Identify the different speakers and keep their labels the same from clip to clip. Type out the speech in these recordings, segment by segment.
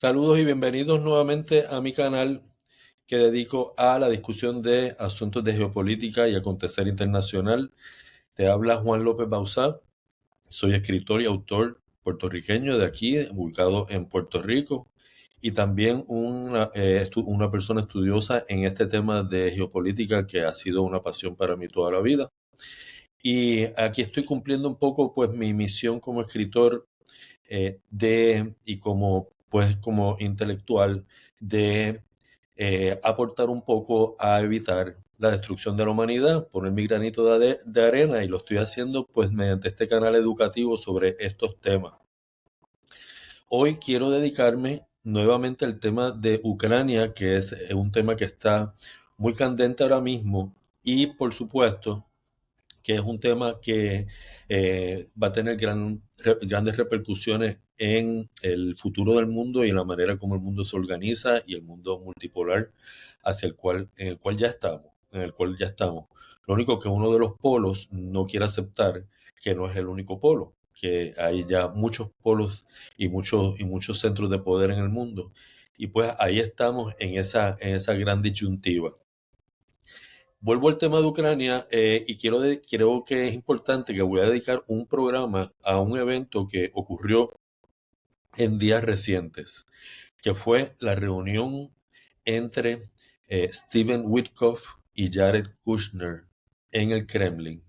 Speaker 1: Saludos y bienvenidos nuevamente a mi canal que dedico a la discusión de asuntos de geopolítica y acontecer internacional. Te habla Juan López Bauzá. Soy escritor y autor puertorriqueño de aquí, ubicado en Puerto Rico, y también una persona estudiosa en este tema de geopolítica que ha sido una pasión para mí toda la vida. Y aquí estoy cumpliendo un poco pues mi misión como escritor y como intelectual de aportar un poco a evitar la destrucción de la humanidad, poner mi granito de arena, y lo estoy haciendo pues mediante este canal educativo sobre estos temas. Hoy quiero dedicarme nuevamente al tema de Ucrania, que es un tema que está muy candente ahora mismo, y por supuesto que es un tema que va a tener grandes repercusiones en el futuro del mundo y en la manera como el mundo se organiza y el mundo multipolar en el cual ya estamos. Lo único que uno de los polos no quiere aceptar que no es el único polo, que hay ya muchos polos y muchos centros de poder en el mundo. Y pues ahí estamos en esa gran disyuntiva. Vuelvo al tema de Ucrania y creo que es importante que voy a dedicar un programa a un evento que ocurrió en días recientes, que fue la reunión entre Steven Witkoff y Jared Kushner en el Kremlin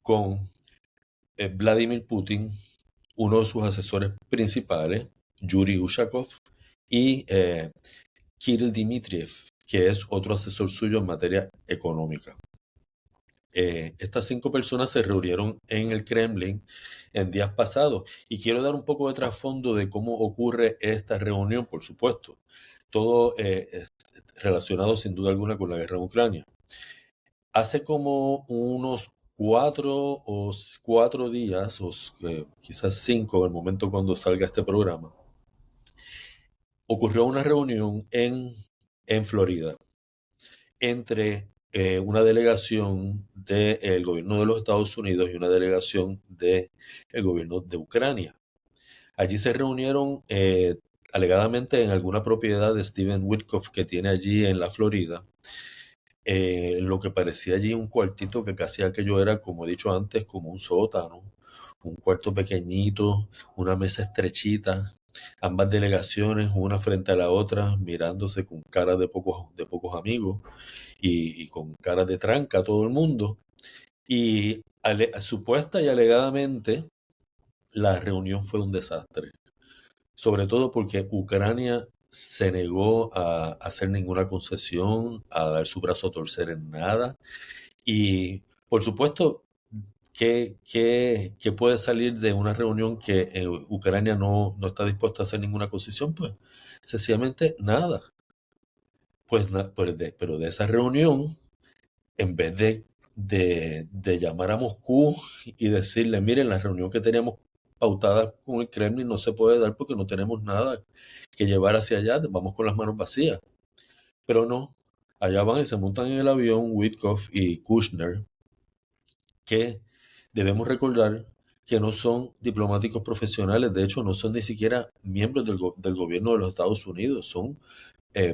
Speaker 1: con Vladimir Putin, uno de sus asesores principales, Yuri Ushakov, y Kirill Dmitriev, que es otro asesor suyo en materia económica. Estas 5 personas se reunieron en el Kremlin en días pasados y quiero dar un poco de trasfondo de cómo ocurre esta reunión, por supuesto. Todo es relacionado sin duda alguna con la guerra en Ucrania. Hace como unos 4 días, quizás 5, en el momento cuando salga este programa, ocurrió una reunión en Florida entre una delegación del gobierno de los Estados Unidos y una delegación del gobierno de Ucrania. Allí se reunieron alegadamente en alguna propiedad de Steven Witkoff que tiene allí en la Florida. Lo que parecía allí un cuartito que casi aquello era, como he dicho antes, como un sótano, un cuarto pequeñito, una mesa estrechita, ambas delegaciones una frente a la otra, mirándose con cara de pocos amigos y con cara de tranca a todo el mundo. Y supuesta y alegadamente la reunión fue un desastre, sobre todo porque Ucrania se negó a hacer ninguna concesión, a dar su brazo a torcer en nada. Y por supuesto, ¿qué puede salir de una reunión que Ucrania no está dispuesta a hacer ninguna concesión? Pues sencillamente nada. Pero de esa reunión, en vez de llamar a Moscú y decirle, miren, la reunión que teníamos pautada con el Kremlin no se puede dar porque no tenemos nada que llevar hacia allá, vamos con las manos vacías. Pero no, allá van y se montan en el avión Witkoff y Kushner, que debemos recordar que no son diplomáticos profesionales, de hecho no son ni siquiera miembros del gobierno de los Estados Unidos, son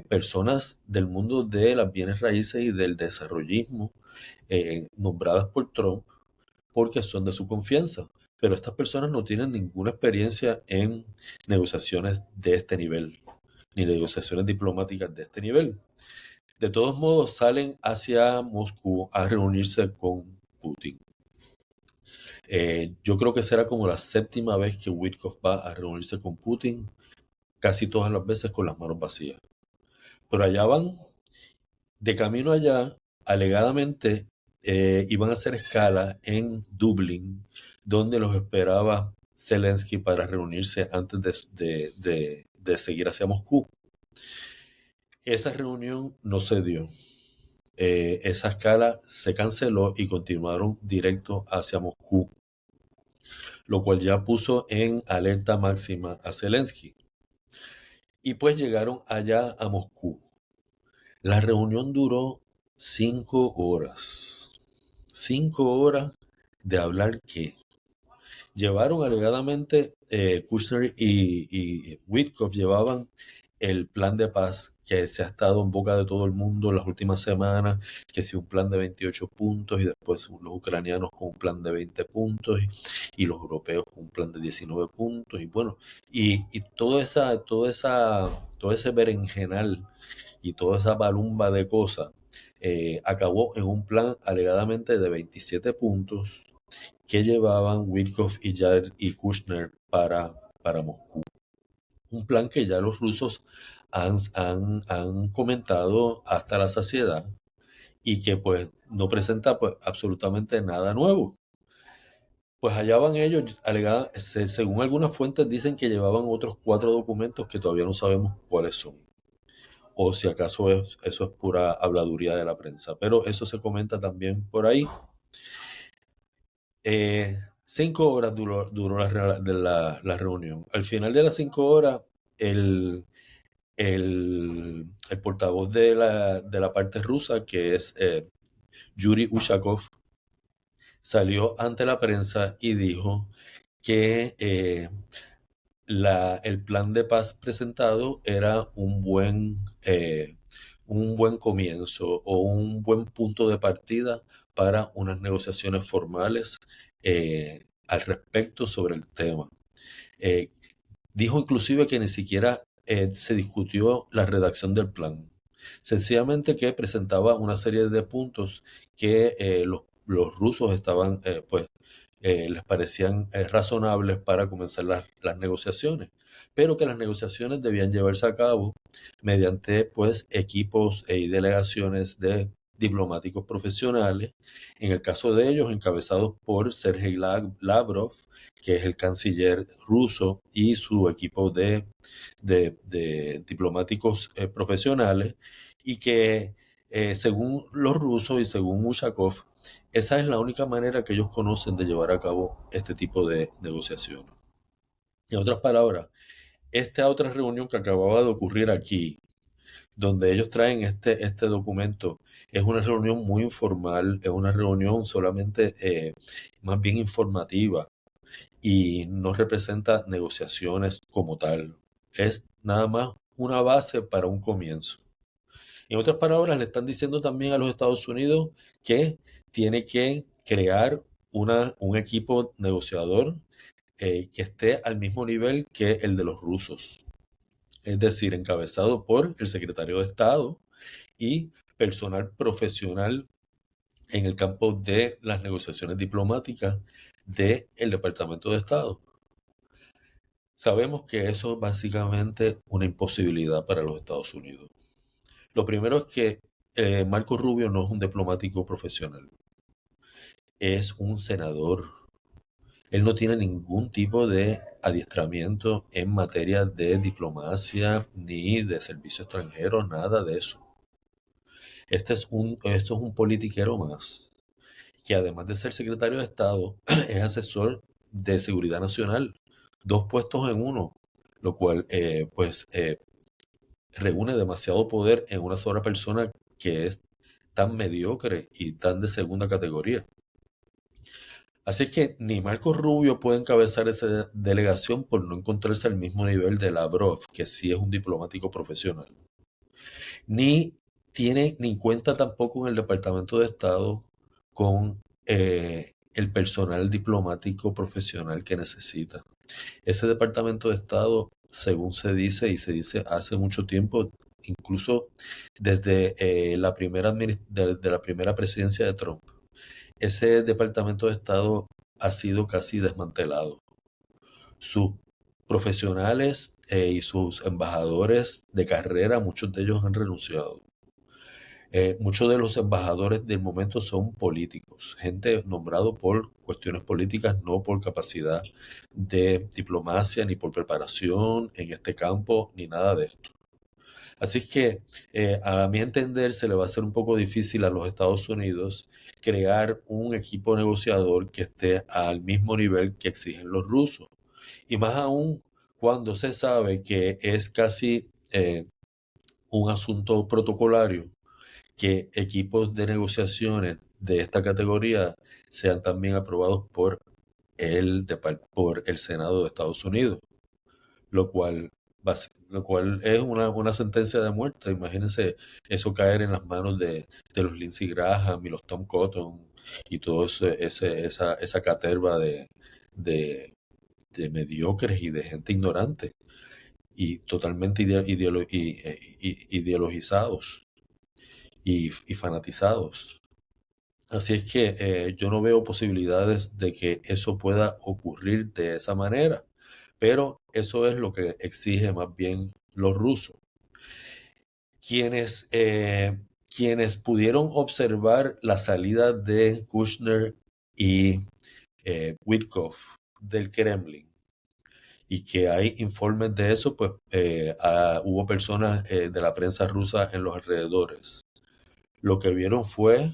Speaker 1: personas del mundo de las bienes raíces y del desarrollismo, nombradas por Trump porque son de su confianza. Pero estas personas no tienen ninguna experiencia en negociaciones de este nivel, ni negociaciones diplomáticas de este nivel. De todos modos, salen hacia Moscú a reunirse con Putin. Yo creo que será como la 7ª vez que Witkoff va a reunirse con Putin, casi todas las veces con las manos vacías. Pero allá van, de camino allá, alegadamente iban a hacer escala en Dublín, donde los esperaba Zelensky para reunirse antes de seguir hacia Moscú. Esa reunión no se dio. Esa escala se canceló y continuaron directo hacia Moscú, lo cual ya puso en alerta máxima a Zelensky. Y pues llegaron allá a Moscú. La reunión duró 5 horas. 5 horas de hablar qué. Llevaron alegadamente, Kushner y Witkoff llevaban el plan de paz que se ha estado en boca de todo el mundo en las últimas semanas, que si un plan de 28 puntos y después los ucranianos con un plan de 20 puntos y los europeos con un plan de 19 puntos y bueno, y todo ese berenjenal y toda esa balumba de cosas acabó en un plan alegadamente de 27 puntos que llevaban Witkoff y Jared y Kushner para Moscú. Un plan que ya los rusos han comentado hasta la saciedad y que pues no presenta pues absolutamente nada nuevo. Pues allá van ellos, según algunas fuentes dicen que llevaban otros 4 documentos que todavía no sabemos cuáles son. O si acaso eso es pura habladuría de la prensa. Pero eso se comenta también por ahí. 5 horas duró la reunión. Al final de las 5 horas, el, el portavoz de la parte rusa, que es Yuri Ushakov, salió ante la prensa y dijo que el plan de paz presentado era un buen comienzo o un buen punto de partida para unas negociaciones formales al respecto sobre el tema. Eh, Dijo inclusive que ni siquiera se discutió la redacción del plan. Sencillamente que presentaba una serie de puntos que los rusos estaban, pues, les parecían razonables para comenzar las negociaciones, pero que las negociaciones debían llevarse a cabo mediante, pues, equipos y delegaciones de diplomáticos profesionales, en el caso de ellos encabezados por Sergei Lavrov, que es el canciller ruso, y su equipo de diplomáticos profesionales, y que según los rusos y según Ushakov, esa es la única manera que ellos conocen de llevar a cabo este tipo de negociaciones. En otras palabras, esta otra reunión que acababa de ocurrir aquí, donde ellos traen este documento, es una reunión muy informal, es una reunión solamente más bien informativa y no representa negociaciones como tal. Es nada más una base para un comienzo. En otras palabras, le están diciendo también a los Estados Unidos que tiene que crear un equipo negociador que esté al mismo nivel que el de los rusos. Es decir, encabezado por el secretario de Estado y personal profesional en el campo de las negociaciones diplomáticas del Departamento de Estado. Sabemos que eso es básicamente una imposibilidad para los Estados Unidos. Lo primero es que Marco Rubio no es un diplomático profesional, es un senador. Él no tiene ningún tipo de adiestramiento en materia de diplomacia ni de servicio extranjero, nada de eso. Esto es un politiquero más, que además de ser secretario de Estado, es asesor de seguridad nacional, 2 puestos en uno, lo cual reúne demasiado poder en una sola persona que es tan mediocre y tan de segunda categoría. Así es que ni Marco Rubio puede encabezar esa delegación por no encontrarse al mismo nivel de Lavrov, que sí es un diplomático profesional. Ni cuenta tampoco en el Departamento de Estado con el personal diplomático profesional que necesita. Ese Departamento de Estado, según se dice y se dice hace mucho tiempo, incluso desde de la primera presidencia de Trump, ese Departamento de Estado ha sido casi desmantelado. Sus profesionales y sus embajadores de carrera, muchos de ellos han renunciado. Muchos de los embajadores del momento son políticos, gente nombrado por cuestiones políticas, no por capacidad de diplomacia, ni por preparación en este campo, ni nada de esto. Así es que, a mi entender, se le va a hacer un poco difícil a los Estados Unidos crear un equipo negociador que esté al mismo nivel que exigen los rusos. Y más aún cuando se sabe que es casi un asunto protocolario que equipos de negociaciones de esta categoría sean también aprobados por por el Senado de Estados Unidos, lo cual, lo cual es una sentencia de muerte. Imagínense eso caer en las manos de los Lindsey Graham y los Tom Cotton y todo esa caterva de, de mediocres y de gente ignorante y totalmente ideologizados y fanatizados. Así es que yo no veo posibilidades de que eso pueda ocurrir de esa manera, pero eso es lo que exige más bien los rusos. Quienes, quienes pudieron observar la salida de Kushner y Witkoff del Kremlin, y que hay informes de eso, pues hubo personas de la prensa rusa en los alrededores. Lo que vieron fue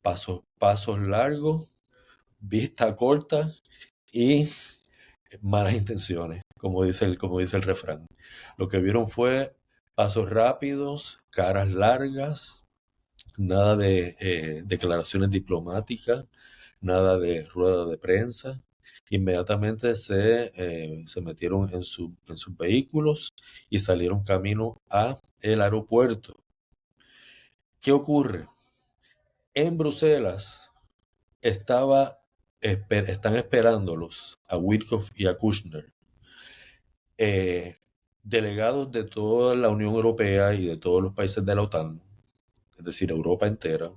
Speaker 1: pasos largos, vista corta y malas intenciones, como dice el refrán. Lo que vieron fue pasos rápidos, caras largas, nada de declaraciones diplomáticas, nada de rueda de prensa. Inmediatamente se metieron en sus vehículos y salieron camino a el aeropuerto. ¿Qué ocurre? En Bruselas están esperándolos a Witkoff y a Kushner, delegados de toda la Unión Europea y de todos los países de la OTAN, es decir, Europa entera,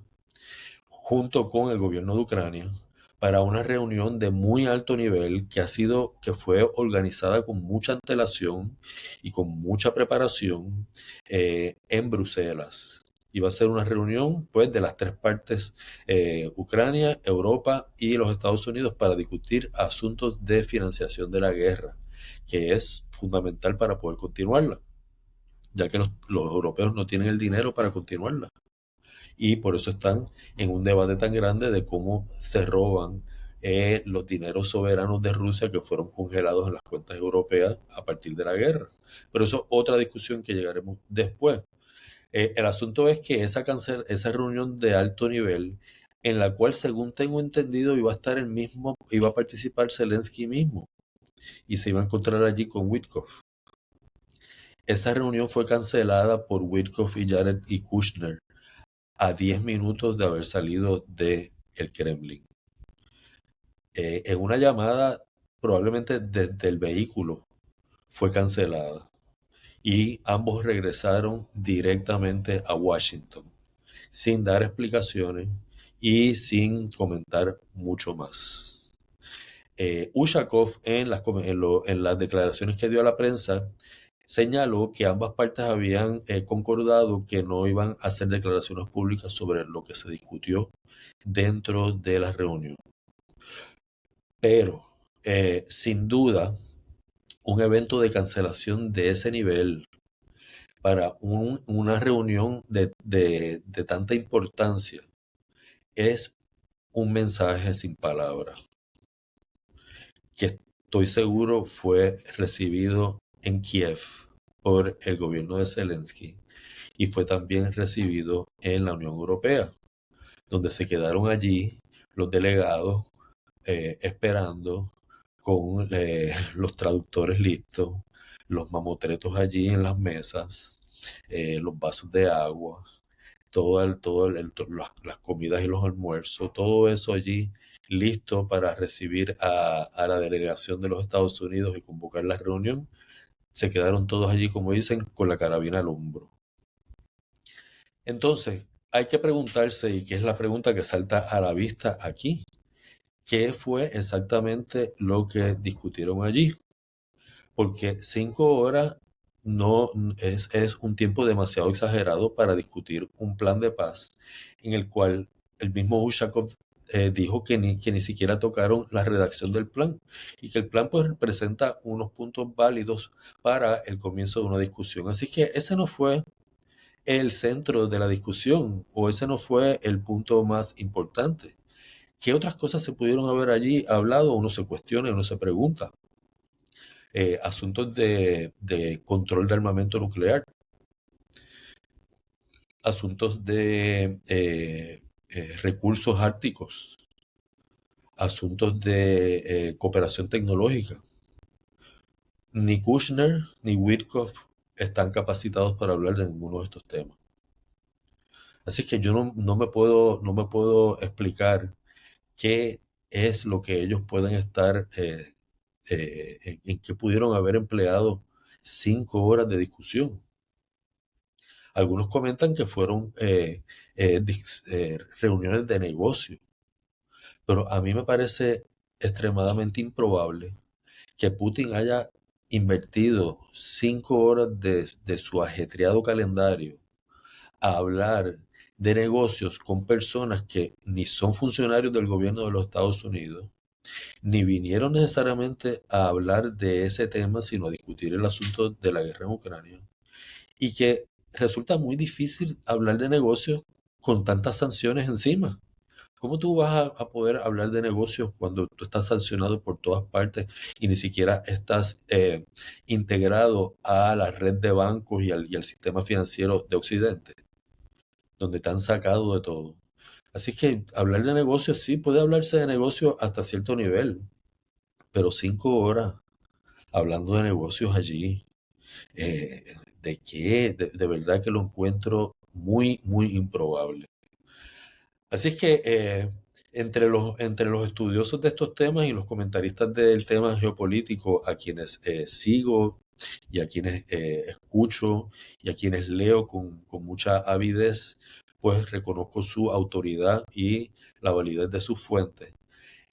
Speaker 1: junto con el gobierno de Ucrania, para una reunión de muy alto nivel que fue organizada con mucha antelación y con mucha preparación en Bruselas. Y va a ser una reunión pues de las tres partes, Ucrania, Europa y los Estados Unidos, para discutir asuntos de financiación de la guerra, que es fundamental para poder continuarla, ya que los europeos no tienen el dinero para continuarla. Y por eso están en un debate tan grande de cómo se roban los dineros soberanos de Rusia que fueron congelados en las cuentas europeas a partir de la guerra. Pero eso es otra discusión que llegaremos después. El asunto es que esa reunión de alto nivel, en la cual, según tengo entendido, iba a participar Zelensky mismo y se iba a encontrar allí con Witkoff. Esa reunión fue cancelada por Witkoff y Jared y Kushner a 10 minutos de haber salido del Kremlin. En una llamada, probablemente desde el vehículo, fue cancelada y ambos regresaron directamente a Washington, sin dar explicaciones y sin comentar mucho más. Ushakov, en las declaraciones que dio a la prensa, señaló que ambas partes habían concordado que no iban a hacer declaraciones públicas sobre lo que se discutió dentro de la reunión. Pero, sin duda, un evento de cancelación de ese nivel para una reunión de tanta importancia es un mensaje sin palabras, que estoy seguro fue recibido en Kiev por el gobierno de Zelensky y fue también recibido en la Unión Europea, donde se quedaron allí los delegados esperando con los traductores listos, los mamotretos allí en las mesas, los vasos de agua, las comidas y los almuerzos, todo eso allí listo para recibir a la delegación de los Estados Unidos y convocar la reunión. Se quedaron todos allí, como dicen, con la carabina al hombro. Entonces, hay que preguntarse, y que es la pregunta que salta a la vista aquí, ¿qué fue exactamente lo que discutieron allí? Porque 5 horas no es un tiempo demasiado exagerado para discutir un plan de paz en el cual el mismo Ushakov dijo que ni siquiera tocaron la redacción del plan y que el plan pues presenta unos puntos válidos para el comienzo de una discusión. Así que ese no fue el centro de la discusión, o ese no fue el punto más importante. ¿Qué otras cosas se pudieron haber allí hablado? Uno se cuestiona, uno se pregunta. Asuntos de control de armamento nuclear, asuntos de recursos árticos, asuntos de cooperación tecnológica. Ni Kushner ni Witkoff están capacitados para hablar de ninguno de estos temas. Así que yo no me puedo explicar qué es lo que ellos pueden estar, en qué pudieron haber empleado 5 horas de discusión. Algunos comentan que fueron reuniones de negocio, pero a mí me parece extremadamente improbable que Putin haya invertido 5 horas de su ajetreado calendario a hablar de negocios con personas que ni son funcionarios del gobierno de los Estados Unidos, ni vinieron necesariamente a hablar de ese tema, sino a discutir el asunto de la guerra en Ucrania, y que resulta muy difícil hablar de negocios con tantas sanciones encima. ¿Cómo tú vas a poder hablar de negocios cuando tú estás sancionado por todas partes y ni siquiera estás integrado a la red de bancos y al sistema financiero de Occidente, donde te han sacado de todo? Así que hablar de negocios, sí, puede hablarse de negocios hasta cierto nivel, pero 5 horas hablando de negocios allí, eh, ¿de qué? De verdad que lo encuentro muy, muy improbable. Así es que entre los estudiosos de estos temas y los comentaristas del tema geopolítico, a quienes sigo y a quienes escucho y a quienes leo con mucha avidez, pues reconozco su autoridad y la validez de sus fuentes.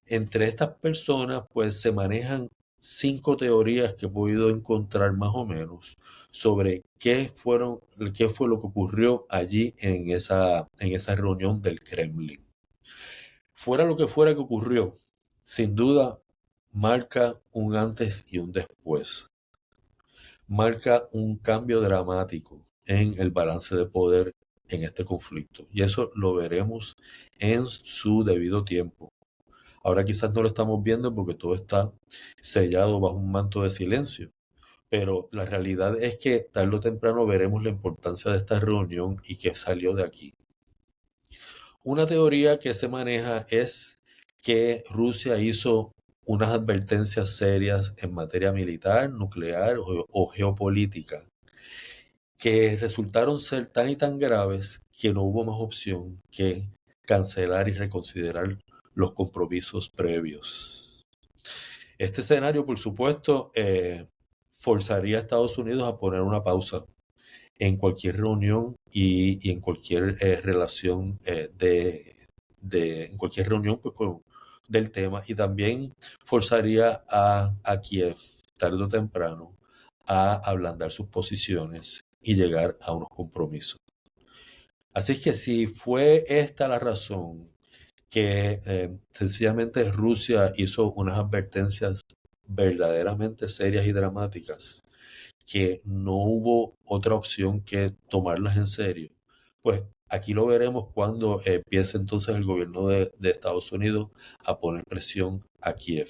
Speaker 1: Entre estas personas, pues se manejan 5 teorías que he podido encontrar más o menos sobre qué fue lo que ocurrió allí en esa reunión del Kremlin. Fuera lo que fuera que ocurrió, sin duda marca un antes y un después. Marca un cambio dramático en el balance de poder en este conflicto. Y eso lo veremos en su debido tiempo. Ahora quizás no lo estamos viendo porque todo está sellado bajo un manto de silencio, pero la realidad es que tarde o temprano veremos la importancia de esta reunión y qué salió de aquí. Una teoría que se maneja es que Rusia hizo unas advertencias serias en materia militar, nuclear o geopolítica, que resultaron ser tan y tan graves que no hubo más opción que cancelar y reconsiderar los compromisos previos. Este escenario, por supuesto, forzaría a Estados Unidos a poner una pausa en cualquier reunión y en cualquier relación en cualquier reunión pues, del tema, y también forzaría a Kiev tarde o temprano a ablandar sus posiciones y llegar a unos compromisos. Así es que si fue esta la razón que sencillamente Rusia hizo unas advertencias verdaderamente serias y dramáticas, que no hubo otra opción que tomarlas en serio, pues aquí lo veremos cuando empiece entonces el gobierno de Estados Unidos a poner presión a Kiev.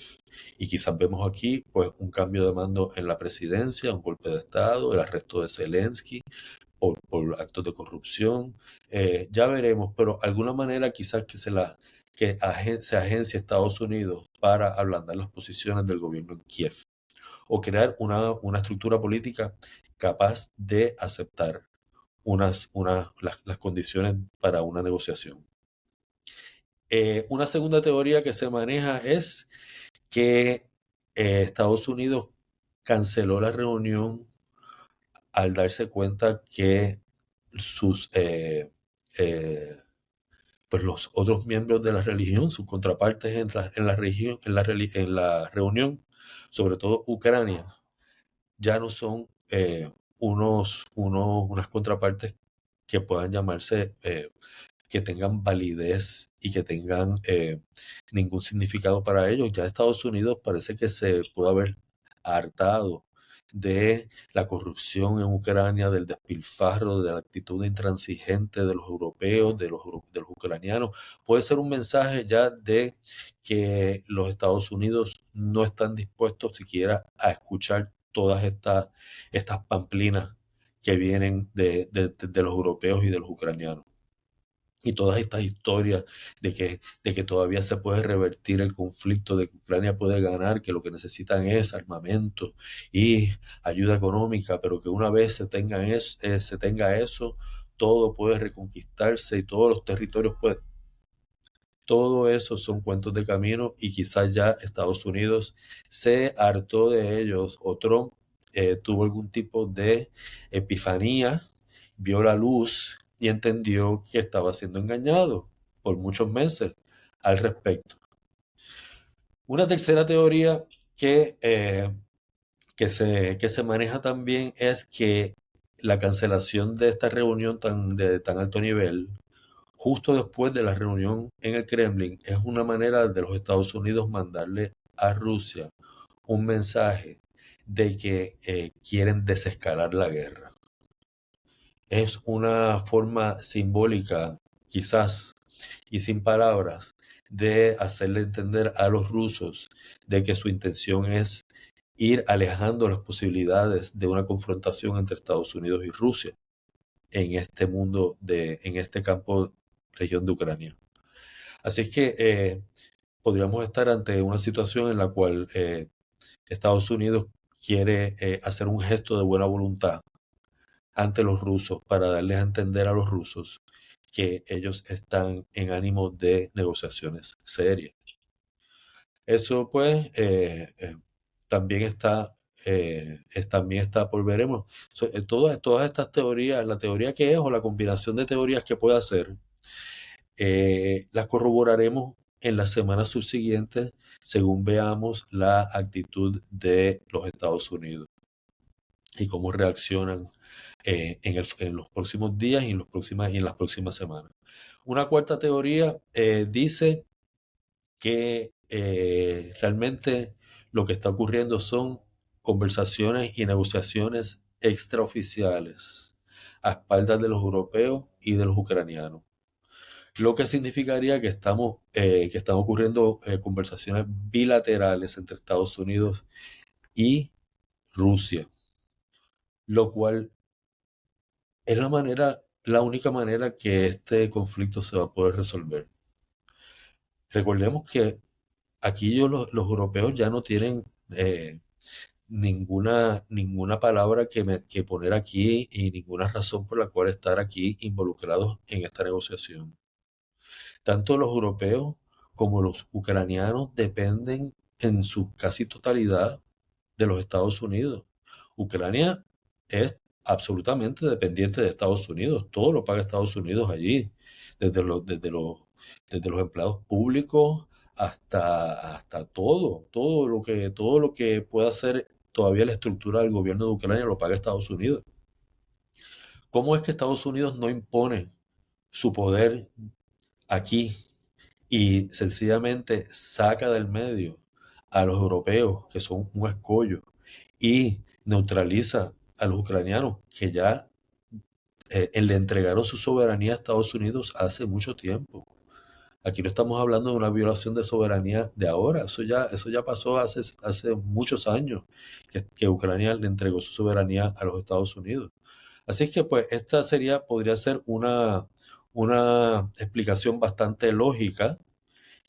Speaker 1: Y quizás vemos aquí pues un cambio de mando en la presidencia, un golpe de Estado, el arresto de Zelensky por actos de corrupción. Ya veremos, pero de alguna manera quizás se agencie Estados Unidos para ablandar las posiciones del gobierno en Kiev o crear una estructura política capaz de aceptar las condiciones para una negociación. Una segunda teoría que se maneja es que Estados Unidos canceló la reunión al darse cuenta que sus pues los otros miembros de la religión, sus contrapartes en la reunión, sobre todo Ucrania, ya no son unas contrapartes que puedan llamarse, que tengan validez y que tengan ningún significado para ellos. Ya Estados Unidos parece que se puede haber hartado de la corrupción en Ucrania, del despilfarro, de la actitud intransigente de los europeos, de los ucranianos. Puede ser un mensaje ya de que los Estados Unidos no están dispuestos siquiera a escuchar todas estas pamplinas que vienen de los europeos y de los ucranianos. y todas estas historias de que todavía se puede revertir el conflicto, de que Ucrania puede ganar, que lo que necesitan es armamento y ayuda económica, pero que una vez se tenga eso, todo puede reconquistarse y todos los territorios pueden. Todo eso son cuentos de camino y quizás ya Estados Unidos se hartó de ellos o Trump tuvo algún tipo de epifanía, vio la luz y entendió que estaba siendo engañado por muchos meses al respecto. Una tercera teoría que, que se maneja también es que la cancelación de esta reunión de tan alto nivel justo después de la reunión en el Kremlin, es una manera de los Estados Unidos mandarle a Rusia un mensaje de que quieren desescalar la guerra. Es una forma simbólica, quizás, y sin palabras, de hacerle entender a los rusos de que su intención es ir alejando las posibilidades de una confrontación entre Estados Unidos y Rusia en este mundo, en este campo, región de Ucrania. Así es que podríamos estar ante una situación en la cual Estados Unidos quiere hacer un gesto de buena voluntad ante los rusos para darles a entender a los rusos que ellos están en ánimo de negociaciones serias. Eso pues también está por veremos. Todas estas teorías, la teoría que es o la combinación de teorías que puede hacer, las corroboraremos en las semanas subsiguientes según veamos la actitud de los Estados Unidos y cómo reaccionan en los próximos días y en las próximas semanas. Una cuarta teoría dice que realmente lo que está ocurriendo son conversaciones y negociaciones extraoficiales a espaldas de los europeos y de los ucranianos, lo que significaría que están ocurriendo conversaciones bilaterales entre Estados Unidos y Rusia, lo cual es la única manera que este conflicto se va a poder resolver. Recordemos que aquí los europeos ya no tienen ninguna palabra que poner aquí y ninguna razón por la cual estar aquí involucrados en esta negociación. Tanto los europeos como los ucranianos dependen en su casi totalidad de los Estados Unidos. Ucrania es absolutamente dependiente de Estados Unidos. Todo lo paga Estados Unidos allí, desde los empleados públicos hasta todo lo que pueda hacer todavía la estructura del gobierno de Ucrania lo paga Estados Unidos. ¿Cómo es que Estados Unidos no impone su poder aquí y sencillamente saca del medio a los europeos, que son un escollo, y neutraliza a los ucranianos, que ya le entregaron su soberanía a Estados Unidos hace mucho tiempo? Aquí no estamos hablando de una violación de soberanía de ahora, eso ya pasó hace muchos años que Ucrania le entregó su soberanía a los Estados Unidos. Así es que pues esta podría ser una explicación bastante lógica,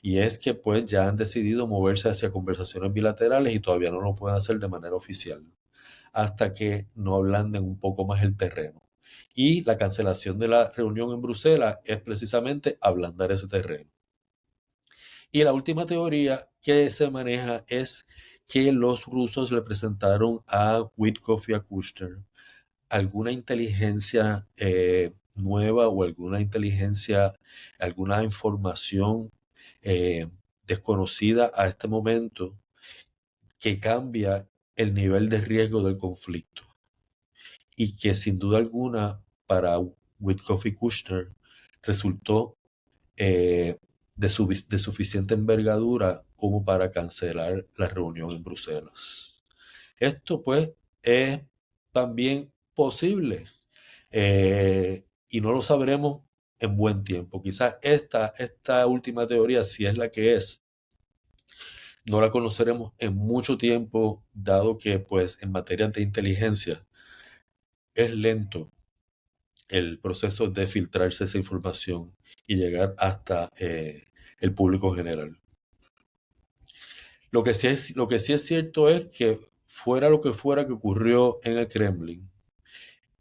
Speaker 1: y es que pues ya han decidido moverse hacia conversaciones bilaterales y todavía no lo pueden hacer de manera oficial, hasta que no ablanden un poco más el terreno. Y la cancelación de la reunión en Bruselas es precisamente ablandar ese terreno. Y la última teoría que se maneja es que los rusos le presentaron a Witkoff y a Kushner alguna inteligencia nueva o alguna información eh, desconocida a este momento que cambia el nivel de riesgo del conflicto y que sin duda alguna para Witkoff y Kushner resultó de suficiente envergadura como para cancelar la reunión en Bruselas. Esto pues es también posible y no lo sabremos en buen tiempo. Quizás esta última teoría, si es la que es, no la conoceremos en mucho tiempo, dado que pues en materia de inteligencia es lento el proceso de filtrarse esa información y llegar hasta el público general. Lo que sí es cierto es que fuera lo que fuera que ocurrió en el Kremlin,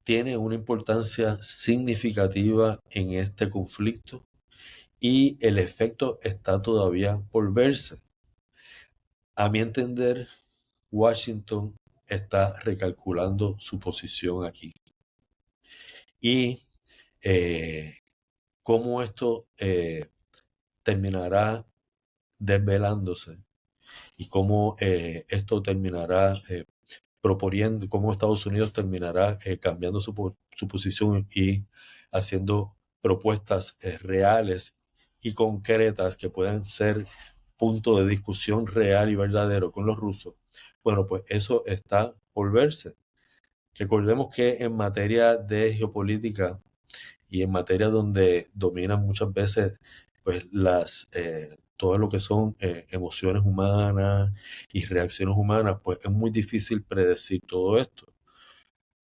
Speaker 1: tiene una importancia significativa en este conflicto y el efecto está todavía por verse. A mi entender, Washington está recalculando su posición aquí. Y cómo esto terminará desvelándose y cómo esto terminará proponiendo, cómo Estados Unidos terminará cambiando su posición y haciendo propuestas reales y concretas que puedan ser punto de discusión real y verdadero con los rusos. Bueno, pues eso está por verse. Recordemos que en materia de geopolítica y en materia donde dominan muchas veces pues todo lo que son emociones humanas y reacciones humanas, pues es muy difícil predecir todo esto.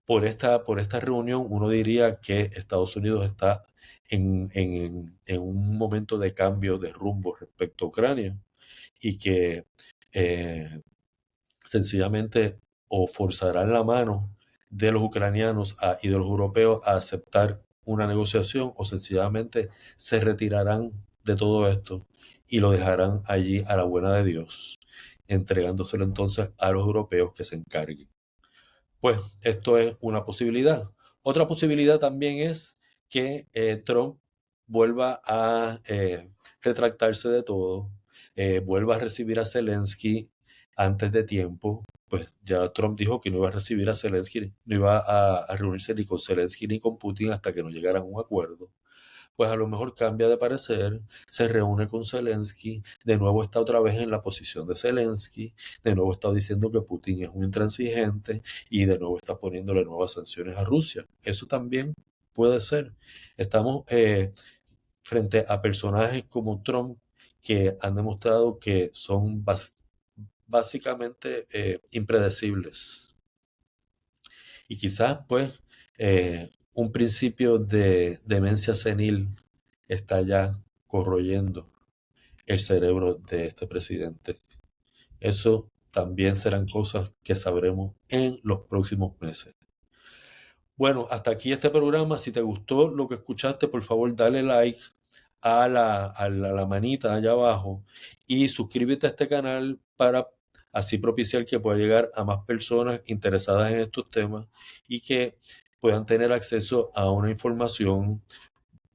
Speaker 1: Por esta reunión uno diría que Estados Unidos está en un momento de cambio de rumbo respecto a Ucrania y que eh, sencillamente o forzarán la mano de los ucranianos y de los europeos a aceptar una negociación o sencillamente se retirarán de todo esto y lo dejarán allí a la buena de Dios, entregándoselo entonces a los europeos que se encarguen. Pues esto es una posibilidad. Otra posibilidad también es que Trump vuelva a retractarse de todo, vuelva a recibir a Zelensky antes de tiempo. Pues ya Trump dijo que no iba a recibir a Zelensky, no iba a reunirse ni con Zelensky ni con Putin hasta que no llegaran a un acuerdo. Pues a lo mejor cambia de parecer, se reúne con Zelensky, de nuevo está otra vez en la posición de Zelensky, de nuevo está diciendo que Putin es un intransigente y de nuevo está poniéndole nuevas sanciones a Rusia. Eso también puede ser. Estamos frente a personajes como Trump que han demostrado que son básicamente impredecibles. Y quizás pues un principio de demencia senil está ya corroyendo el cerebro de este presidente. Eso también serán cosas que sabremos en los próximos meses. Bueno, hasta aquí este programa. Si te gustó lo que escuchaste, por favor dale like a la manita allá abajo y suscríbete a este canal para así propiciar que pueda llegar a más personas interesadas en estos temas y que puedan tener acceso a una información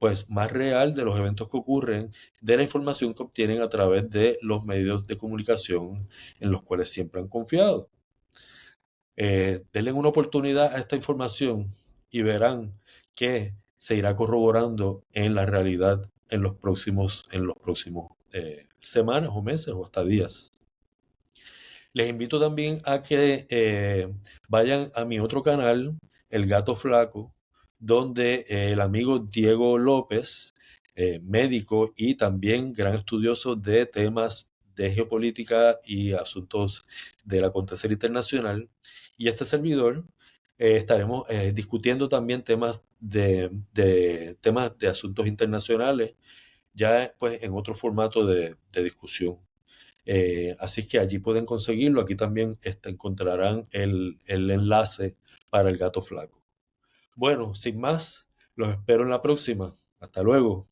Speaker 1: pues más real de los eventos que ocurren, de la información que obtienen a través de los medios de comunicación en los cuales siempre han confiado. Denle una oportunidad a esta información y verán que se irá corroborando en la realidad en los próximos semanas o meses o hasta días. Les invito también a que vayan a mi otro canal, El Gato Flaco, donde el amigo Diego López, médico y también gran estudioso de temas de geopolítica y asuntos del acontecer internacional, y este servidor estaremos discutiendo también temas de asuntos internacionales, ya pues en otro formato de discusión. Así que allí pueden conseguirlo. Aquí también encontrarán el enlace para el gato flaco. Bueno, sin más, los espero en la próxima. Hasta luego.